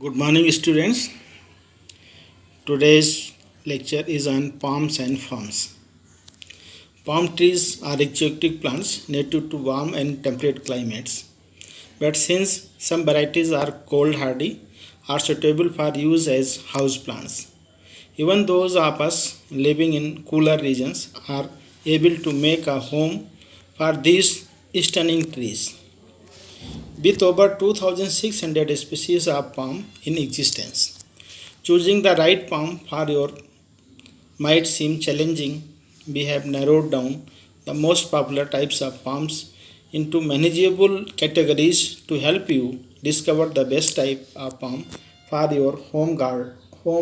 Good morning, students. Today's lecture is on palms and farms. Palm trees are exotic plants native to warm and temperate climates. But since some varieties are cold hardy, are suitable for use as house plants. Even those of us living in cooler regions are able to make a home for these stunning trees. With over 2,600 species of palm in existence, choosing the right palm for your might seem challenging. We have narrowed down the most popular types of palms into manageable categories to help you discover the best type of palm for your home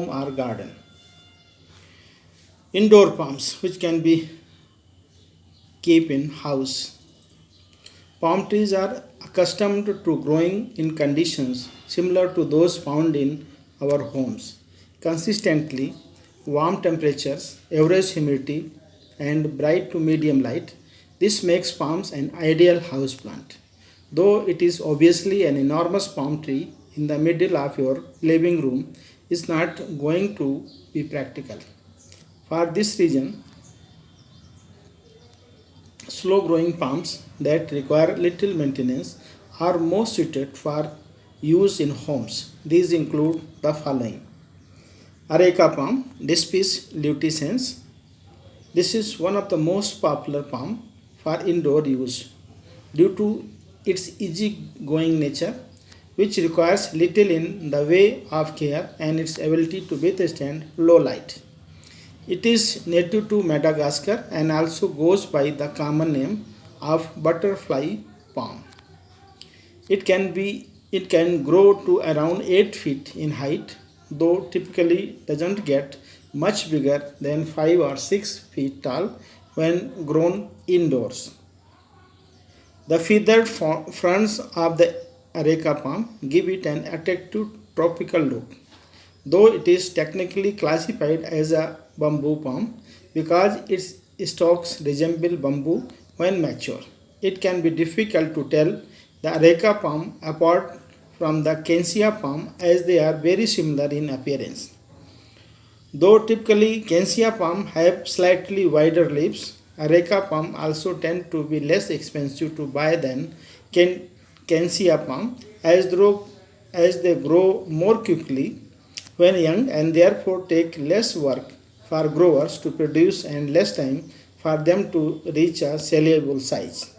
or garden. Indoor palms, which can be kept in house. Palm trees are accustomed to growing in conditions similar to those found in our homes. Consistently warm temperatures, average humidity, and bright to medium light. This makes palms an ideal house plant. Though it is obviously an enormous palm tree in the middle of your living room is not going to be practical. For this reason, slow growing palms that require little maintenance are most suited for use in homes. These include the following: Areca palm, Dispis luteins. This is one of the most popular palm for indoor use due to its easygoing nature, which requires little in the way of care and its ability to withstand low light. It is native to Madagascar and also goes by the common name of butterfly palm. It can grow to around 8 feet in height, though typically doesn't get much bigger than 5 or 6 feet tall when grown indoors. The feathered fronds of the areca palm give it an attractive tropical look, though it is technically classified as a bamboo palm because its stalks resemble bamboo when mature. It can be difficult to tell the areca palm apart from the Kensia palm as they are very similar in appearance. Though typically Kensia palm have slightly wider leaves, areca palm also tend to be less expensive to buy than Kensia palm as they grow more quickly when young and therefore take less work for growers to produce and less time for them to reach a sellable size.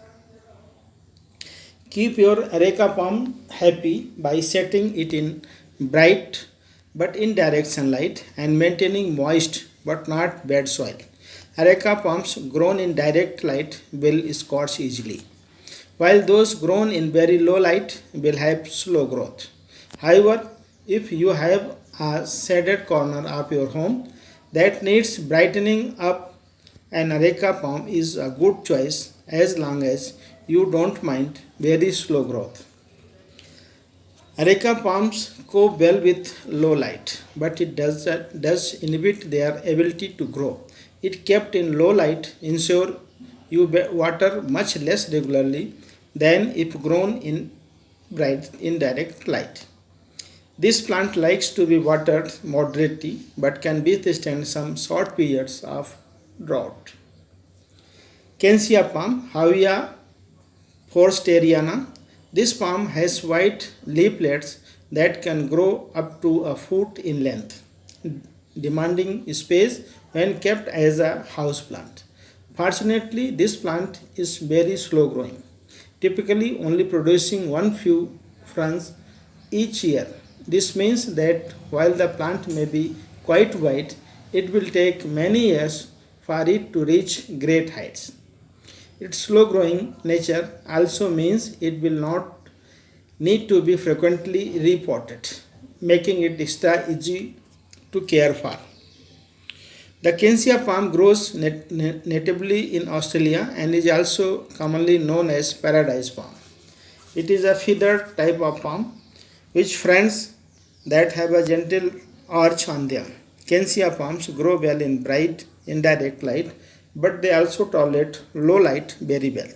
Keep your areca palm happy by setting it in bright but indirect sunlight and maintaining moist but not bad soil. Areca palms grown in direct light will scorch easily, while those grown in very low light will have slow growth. However, if you have a shaded corner of your home that needs brightening up, an areca palm is a good choice as long as you don't mind very slow growth. Areca palms cope well with low light, but it does inhibit their ability to grow. It kept in low light ensure you water much less regularly than if grown in bright indirect light. This plant likes to be watered moderately but can withstand some short periods of drought. Kensia palm, Havia forsteriana. This palm has white leaflets that can grow up to a foot in length, demanding space when kept as a house plant. Fortunately, this plant is very slow growing, typically only producing one few fronds each year. This means that while the plant may be quite wide, it will take many years for it to reach great heights. Its slow growing nature also means it will not need to be frequently repotted, making it extra easy to care for. The Kensia palm grows natively in Australia and is also commonly known as paradise palm. It is a feathered type of palm which friends that have a gentle arch on them. Kensia palms grow well in bright, indirect light, but they also tolerate low light very well.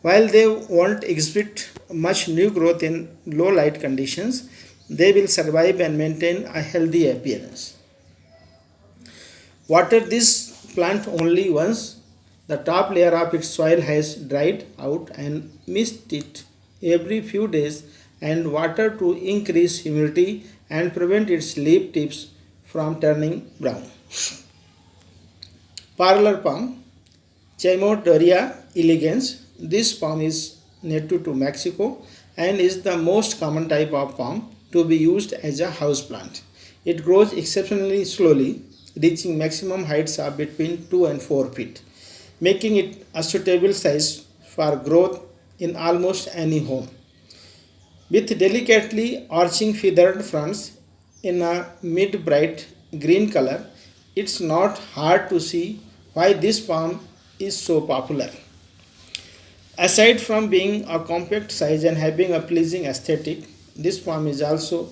While they won't exhibit much new growth in low light conditions, they will survive and maintain a healthy appearance. Water this plant only once the top layer of its soil has dried out, and mist it every few days, and water to increase humidity and prevent its leaf tips from turning brown. Parlor palm, Chimodoria elegans. This palm is native to Mexico and is the most common type of palm to be used as a house plant. It grows exceptionally slowly, reaching maximum heights of between 2 and 4 feet, making it a suitable size for growth in almost any home. With delicately arching feathered fronds in a mid bright green color, it's not hard to see why this palm is so popular. Aside from being a compact size and having a pleasing aesthetic, this palm is also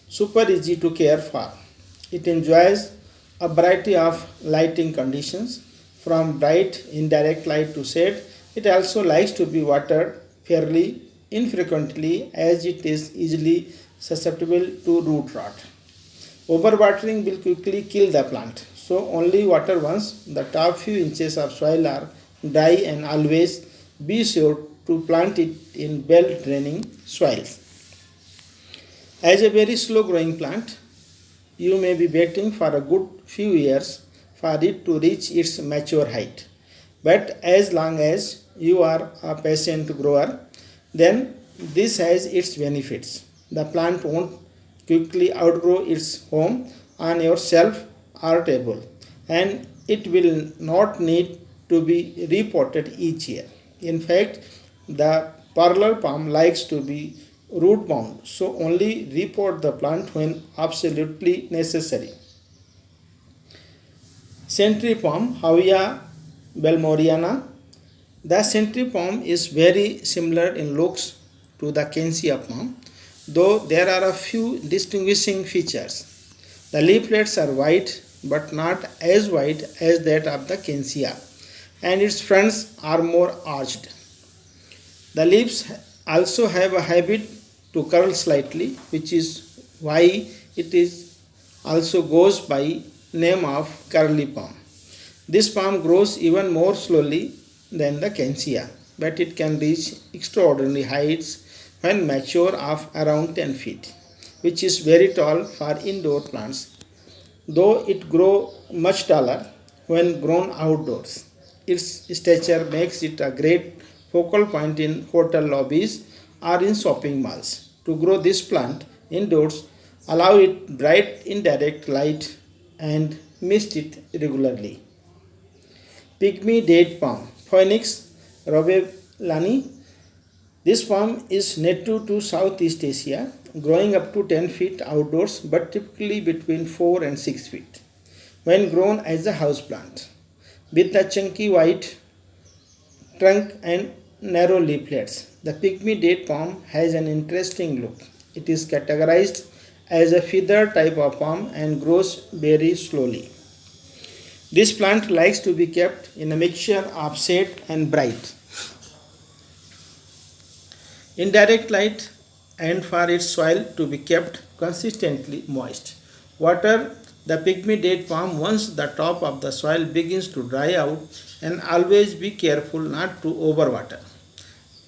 super easy to care for. It enjoys a variety of lighting conditions, from bright indirect light to shade. It also likes to be watered fairly infrequently as it is easily susceptible to root rot. Overwatering will quickly kill the plant, so only water once the top few inches of soil are dry, and always be sure to plant it in well draining soils. As a very slow growing plant, you may be waiting for a good few years for it to reach its mature height. But as long as you are a patient grower, then this has its benefits. The plant won't quickly outgrow its home on your shelf or table, and it will not need to be repotted each year. In fact, the parlor palm likes to be root bound, so only repot the plant when absolutely necessary. Century palm, Hawia belmoriana. The century palm is very similar in looks to the Kensia palm, though there are a few distinguishing features. The leaflets are white but not as white as that of the Kensia, and its fronds are more arched. The leaves also have a habit to curl slightly, which is why it is also goes by name of curly palm. This palm grows even more slowly than the Kensia, but it can reach extraordinary heights when mature of around 10 feet, which is very tall for indoor plants, though it grows much taller when grown outdoors. Its stature makes it a great focal point in hotel lobbies or in shopping malls. To grow this plant indoors, allow it bright indirect light and mist it regularly. Pygmy date palm, Phoenix robelani. This palm is native to Southeast Asia, growing up to 10 feet outdoors but typically between 4 and 6 feet when grown as a house plant. With a chunky white trunk and narrow leaflets, the pygmy date palm has an interesting look. It is categorized as a feather type of palm and grows very slowly. This plant likes to be kept in a mixture of shade and bright, indirect light, and for its soil to be kept consistently moist. Water the pygmy date palm once the top of the soil begins to dry out, and always be careful not to overwater.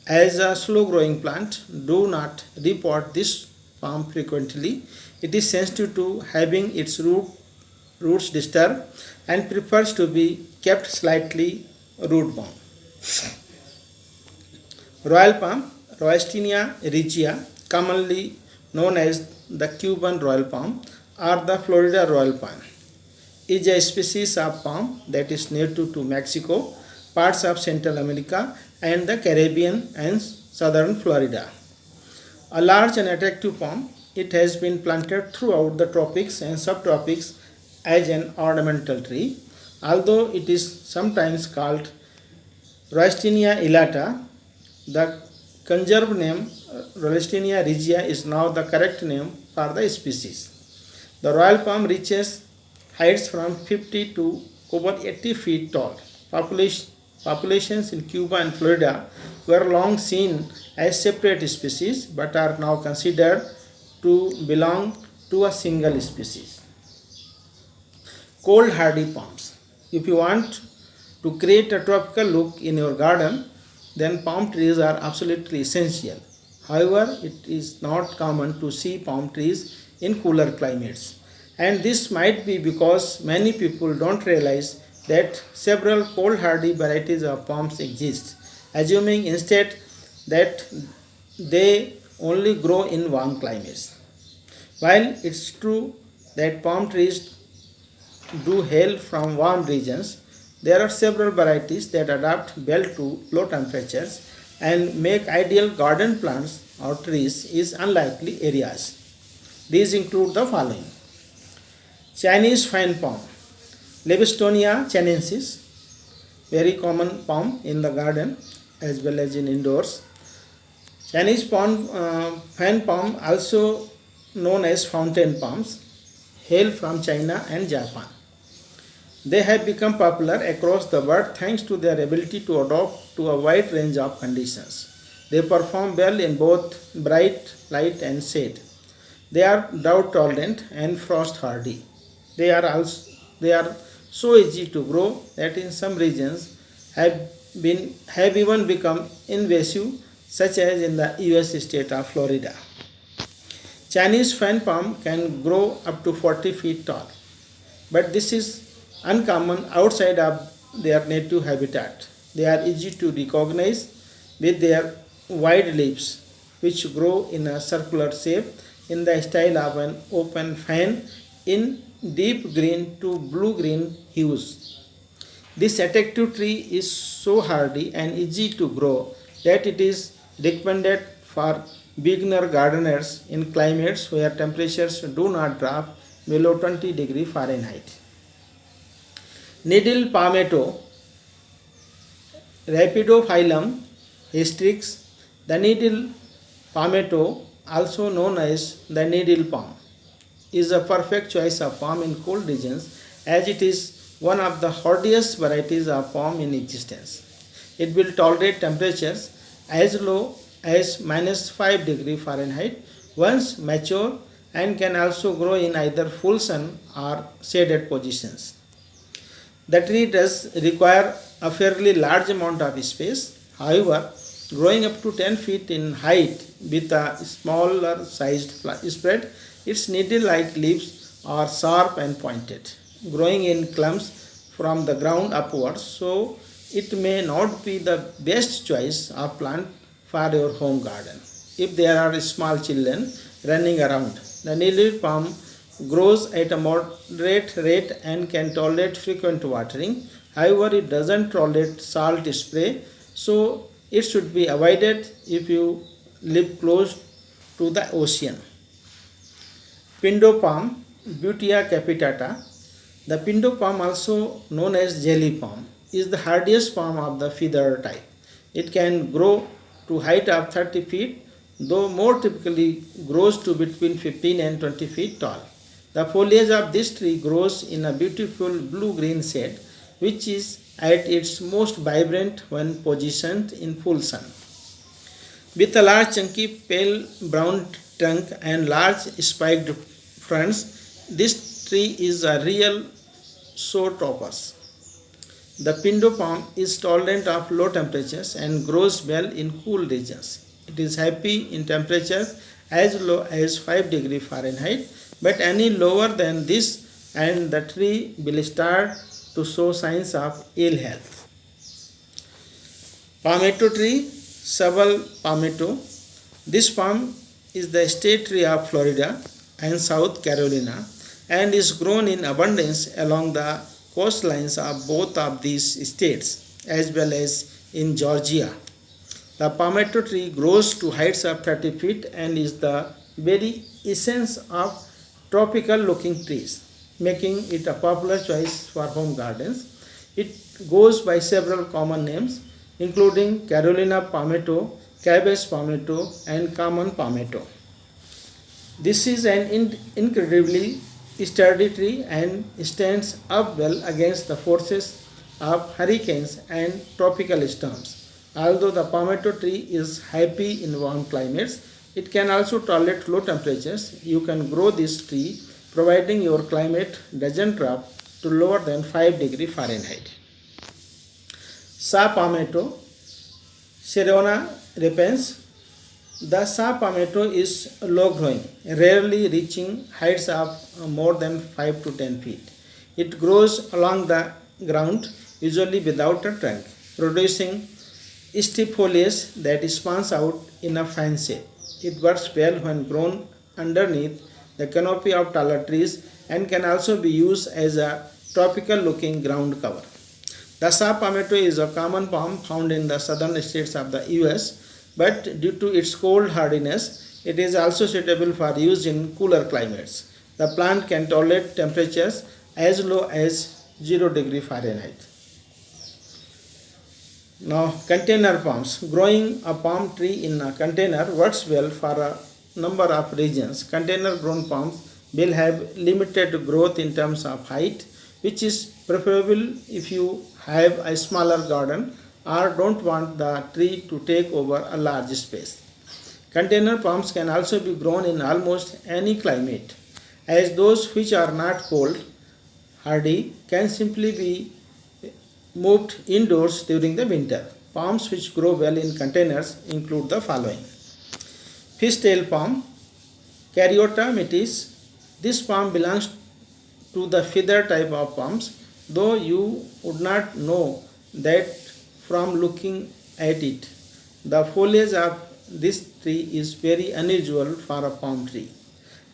As a slow growing plant, do not repot this palm frequently. It is sensitive to having its roots disturbed and prefers to be kept slightly root bound. Royal palm, Roystina regia, commonly known as the Cuban royal palm or the Florida royal palm, is a species of palm that is native to Mexico, parts of Central America, and the Caribbean and southern Florida. A large and attractive palm, it has been planted throughout the tropics and subtropics as an ornamental tree. Although it is sometimes called Roystina elata, the conserved name Roystina regia is now the correct name for the species. The royal palm reaches heights from 50 to over 80 feet tall. Populations in Cuba and Florida were long seen as separate species but are now considered to belong to a single species. Cold hardy palms. If you want to create a tropical look in your garden, then palm trees are absolutely essential. However, it is not common to see palm trees in cooler climates. And this might be because many people don't realize that several cold hardy varieties of palms exist, assuming instead that they only grow in warm climates. While it's true that palm trees do hail from warm regions, there are several varieties that adapt well to low temperatures and make ideal garden plants or trees in unlikely areas. These include the following: Chinese fine palm, Levistonia chinensis, very common palm in the garden as well as in indoors. Chinese fan palm, also known as fountain palms, hail from China and Japan. They have become popular across the world thanks to their ability to adapt to a wide range of conditions. They perform well in both bright light and shade. They are drought tolerant and frost hardy. They are so easy to grow that in some regions have even become invasive, such as in the US state of Florida. Chinese fan palm can grow up to 40 feet tall, but this is uncommon outside of their native habitat. They are easy to recognize with their wide leaves, which grow in a circular shape in the style of an open fan in deep green to blue green hues. This attractive tree is so hardy and easy to grow that it is recommended for beginner gardeners in climates where temperatures do not drop below 20 degrees Fahrenheit. Needle palmetto, Rapidophyllum hystrix. The needle palmetto, also known as the needle palm, is a perfect choice of palm in cold regions as it is one of the hardiest varieties of palm in existence. It will tolerate temperatures as low as -5 degrees Fahrenheit once mature and can also grow in either full sun or shaded positions. The tree does require a fairly large amount of space. However, growing up to 10 feet in height with a smaller sized spread, its needle-like leaves are sharp and pointed, growing in clumps from the ground upwards, so it may not be the best choice of plant for your home garden. If there are small children running around, the needle palm grows at a moderate rate and can tolerate frequent watering. However, it doesn't tolerate salt spray, so it should be avoided if you live close to the ocean. Pindo palm, Butea capitata. The pindo palm, also known as jelly palm, is the hardiest palm of the feather type. It can grow to height of 30 feet, though more typically grows to between 15 and 20 feet tall. The foliage of this tree grows in a beautiful blue-green shade, which is at its most vibrant when positioned in full sun. With a large chunky pale brown trunk and large spiked fronds, this tree is a real showstopper. The pindo palm is tolerant of low temperatures and grows well in cool regions. It is happy in temperatures as low as 5 degrees Fahrenheit, but any lower than this and the tree will start to show signs of ill health. Palmetto tree, Sabal palmetto. This palm is the state tree of Florida and South Carolina and is grown in abundance along the coastlines of both of these states as well as in Georgia. The palmetto tree grows to heights of 30 feet and is the very essence of tropical looking trees, making it a popular choice for home gardens. It goes by several common names including Carolina palmetto, cabbage palmetto, and common palmetto. This is an incredibly sturdy tree and stands up well against the forces of hurricanes and tropical storms. Although the palmetto tree is happy in warm climates, It can also tolerate low temperatures. You can grow this tree providing your climate doesn't drop to lower than 5 degree Fahrenheit. Saw palmetto, Serona repens. The saw palmetto is low growing, rarely reaching heights of more than 5 to 10 feet. It grows along the ground, usually without a trunk, producing stiff foliage that spans out in a fan shape. It works well when grown underneath the canopy of taller trees and can also be used as a tropical looking ground cover. The saw palmetto is a common palm found in the southern states of the US, but due to its cold hardiness, it is also suitable for use in cooler climates. The plant can tolerate temperatures as low as 0 degree Fahrenheit. Now, container palms. Growing a palm tree in a container works well for a number of reasons. Container grown palms will have limited growth in terms of height, which is preferable if you have a smaller garden or don't want the tree to take over a large space. Container palms can also be grown in almost any climate, as those which are not cold hardy can simply be moved indoors during the winter. Palms which grow well in containers include the following. Fishtail palm, Caryota mitis. This palm belongs to the feather type of palms, though you would not know that from looking at it. The foliage of this tree is very unusual for a palm tree,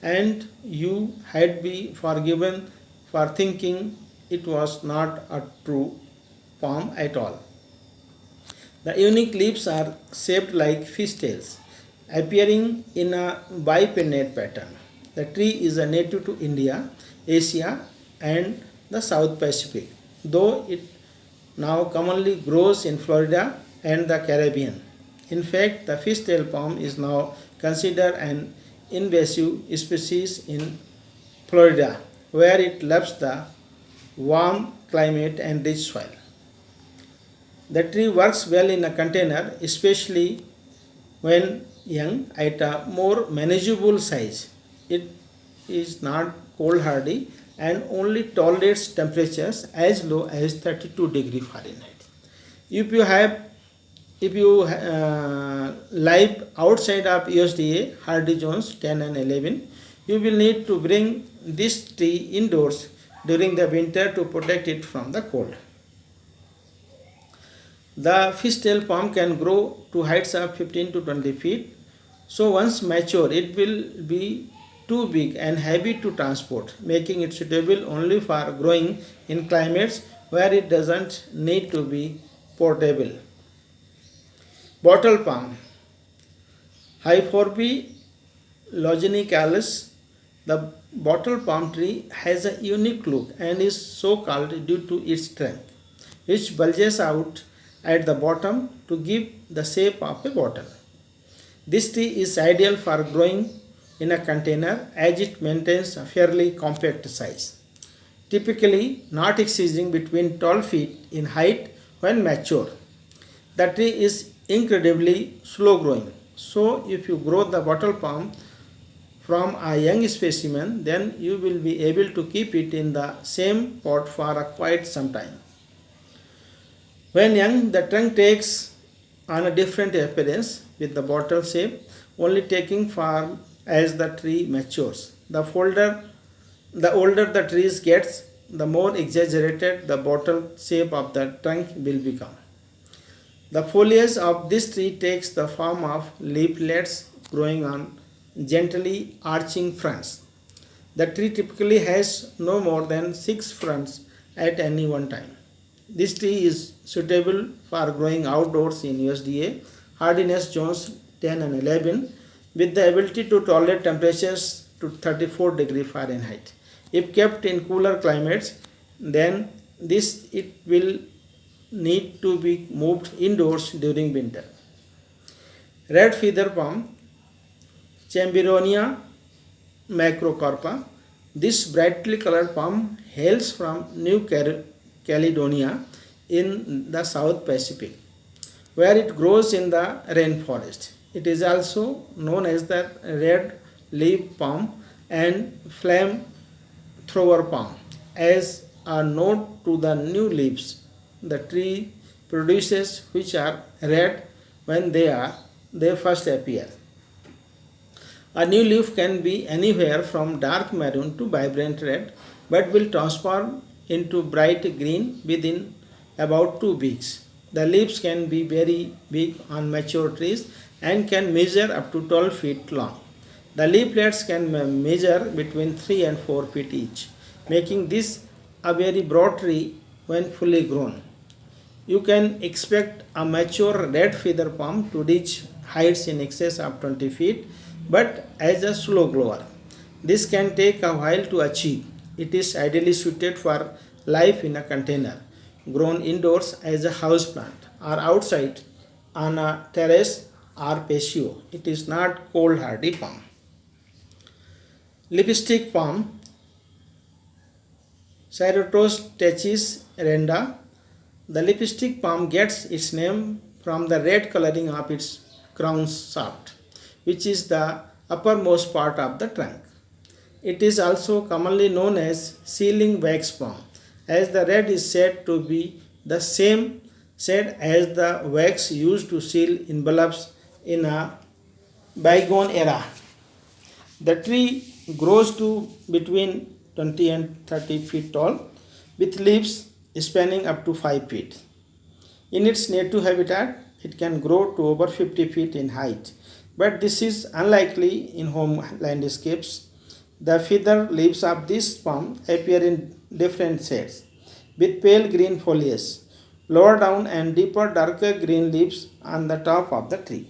and you had be forgiven for thinking it was not a true palm at all. The unique leaves are shaped like fishtails, appearing in a bipinnate pattern. The tree is a native to India, Asia, and the South Pacific, though it now commonly grows in Florida and the Caribbean. In fact, the fishtail palm is now considered an invasive species in Florida, where it loves the warm climate and rich soil. The tree works well in a container, especially when young at a more manageable size. It is not cold hardy and only tolerates temperatures as low as 32 degree Fahrenheit. If you live outside of USDA hardy zones 10 and 11, you will need to bring this tree indoors during the winter to protect it from the cold. The fishtail palm can grow to heights of 15 to 20 feet. So once mature, it will be too big and heavy to transport, making it suitable only for growing in climates where it doesn't need to be portable. Bottle palm, Hyporbi logenicalis. The bottle palm tree has a unique look and is so called due to its trunk, which bulges out at the bottom to give the shape of a bottle. This tree is ideal for growing in a container as it maintains a fairly compact size, typically not exceeding between 12 feet in height when mature. The tree is incredibly slow growing, so if you grow the bottle palm from a young specimen, then you will be able to keep it in the same pot for quite some time. When young, the trunk takes on a different appearance with the bottle shape, only taking form as the tree matures. The older the tree gets, the more exaggerated the bottle shape of the trunk will become. The foliage of this tree takes the form of leaflets growing on gently arching fronts. The tree typically has no more than 6 fronts at any one time. This tree is suitable for growing outdoors in USDA hardiness zones 10 and 11 with the ability to tolerate temperatures to 34 degree Fahrenheit. If kept in cooler climates, then it will need to be moved indoors during winter. Red feather palm, Chamberonia macrocarpa. This brightly colored palm hails from New Caledonia in the South Pacific, where it grows in the rainforest. It is also known as the red leaf palm and flame thrower palm. As a nod to the new leaves the tree produces, which are red when they first appear. A new leaf can be anywhere from dark maroon to vibrant red, but will transform into bright green within about 2 weeks. The leaves can be very big on mature trees and can measure up to 12 feet long. The leaflets can measure between 3 and 4 feet each, making this a very broad tree when fully grown. You can expect a mature red feather palm to reach heights in excess of 20 feet, but as a slow grower. This can take a while to achieve. It is ideally suited for life in a container, grown indoors as a house plant, or outside on a terrace or patio. It is not cold hardy palm. Lipstick palm, Ceratops tachys renda. The lipstick palm gets its name from the red coloring of its crown shaft, which is the uppermost part of the trunk. It is also commonly known as sealing wax palm, as the red is said to be the same shade as the wax used to seal envelopes in a bygone era. The tree grows to between 20 and 30 feet tall, with leaves spanning up to 5 feet. In its native habitat, it can grow to over 50 feet in height, but this is unlikely in home landscapes. The feather leaves of this palm appear in different shades, with pale green foliage lower down and deeper darker green leaves on the top of the tree.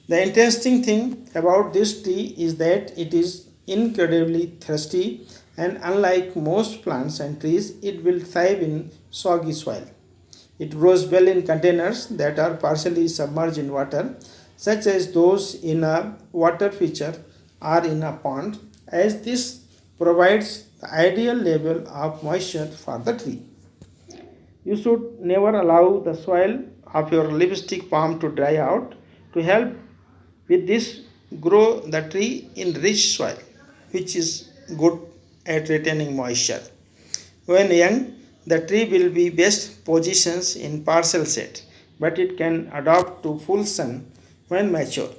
The interesting thing about this tree is that it is incredibly thirsty, and unlike most plants and trees, it will thrive in soggy soil. It grows well in containers that are partially submerged in water, such as those in a water feature or in a pond, as this provides the ideal level of moisture for the tree. You should never allow the soil of your lipstick palm to dry out. To help with this, grow the tree in rich soil, which is good at retaining moisture. When young, the tree will be best positioned in partial shade, but it can adapt to full sun when mature.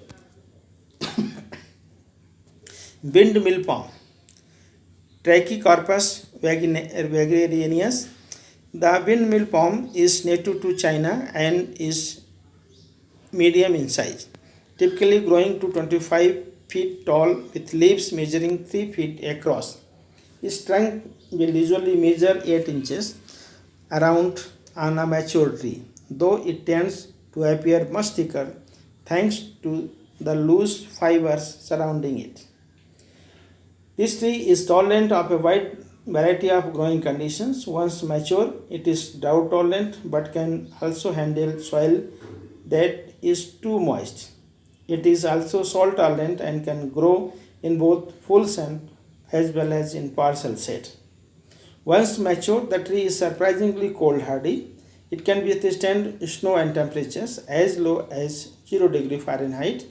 Windmill palm, Trachycarpus vagarianus. The windmill palm is native to China and is medium in size, typically growing to 25 feet tall with leaves measuring 3 feet across. Its trunk will usually measure 8 inches around on a mature tree, though it tends to appear much thicker thanks to the loose fibers surrounding it. This tree is tolerant of a wide variety of growing conditions. Once mature, it is drought tolerant but can also handle soil that is too moist. It is also salt tolerant and can grow in both full sun as well as in partial shade. Once mature, the tree is surprisingly cold hardy. It can withstand snow and temperatures as low as 0 degree Fahrenheit.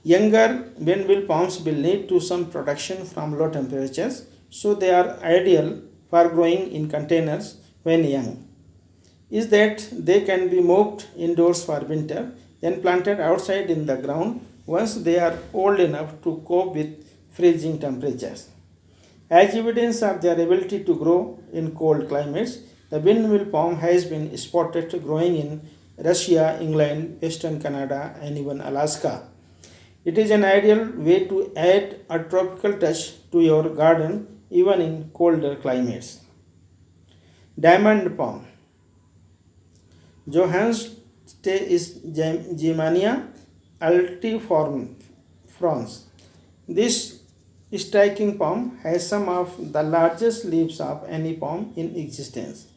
Younger windmill palms will need to some protection from low temperatures, so they are ideal for growing in containers when young. Is that they can be moved indoors for winter, then planted outside in the ground once they are old enough to cope with freezing temperatures. As evidence of their ability to grow in cold climates, the windmill palm has been spotted growing in Russia, England, Western Canada, and even Alaska. It is an ideal way to add a tropical touch to your garden even in colder climates. Diamond palm, Johannes is Germania altiformis. This striking palm has some of the largest leaves of any palm in existence.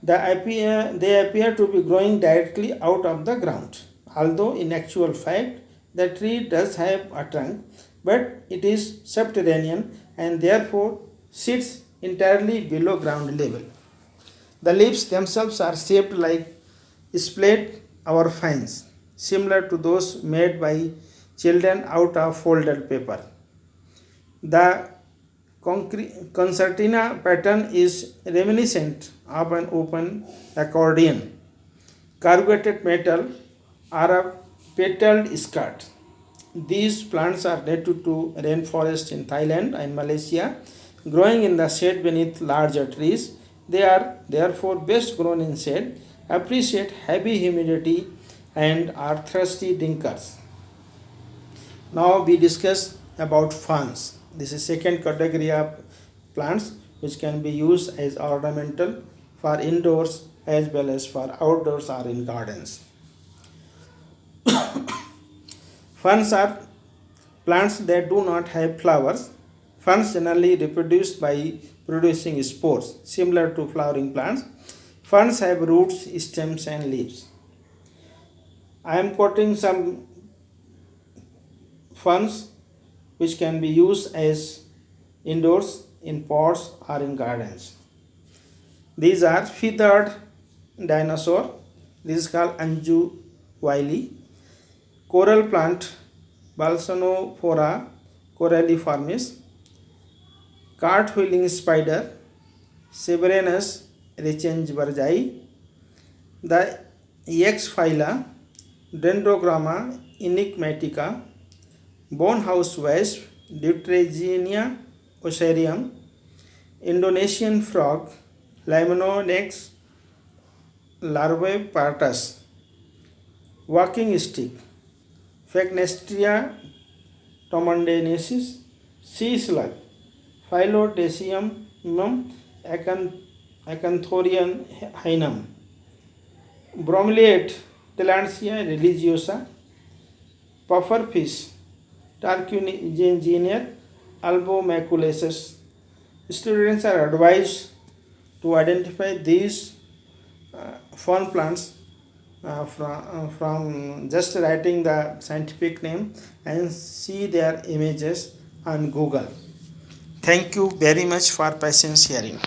They appear to be growing directly out of the ground, although in actual fact the tree does have a trunk, but it is subterranean and therefore sits entirely below ground level. The leaves themselves are shaped like splayed or fines, similar to those made by children out of folded paper. The concertina pattern is reminiscent of an open accordion, corrugated metal, or a petaled skirt. These plants are native to rainforest in Thailand and Malaysia, growing in the shade beneath larger trees. They are therefore best grown in shade, appreciate heavy humidity, and are thirsty drinkers. Now we discuss about ferns. This is second category of plants which can be used as ornamental for indoors as well as for outdoors or in gardens. Ferns are plants that do not have flowers. Ferns generally reproduce by producing spores, similar to flowering plants. Ferns have roots, stems, and leaves. I am quoting some ferns which can be used as indoors in pots or in gardens. These are feathered dinosaur. This is called Anju wiley. Coral plant Balsanophora coralliformis. Cartwheeling spider Cyberinus rechenbergii. The Ex phyla Dendrogramma enigmatica. Bonehouse wasp Deuterigia oserium. Indonesian frog Limnonex larvaepartus. Walking stick Phacnestria tomondensis. Sea slug Phyllodecium acanthorian hynum. Bromeliad Tillandsia religiosa. Pufferfish Tarquinigenea albomaculaceus. Students are advised to identify these fern plants from just writing the scientific name and see their images on Google. Thank you very much for patience hearing.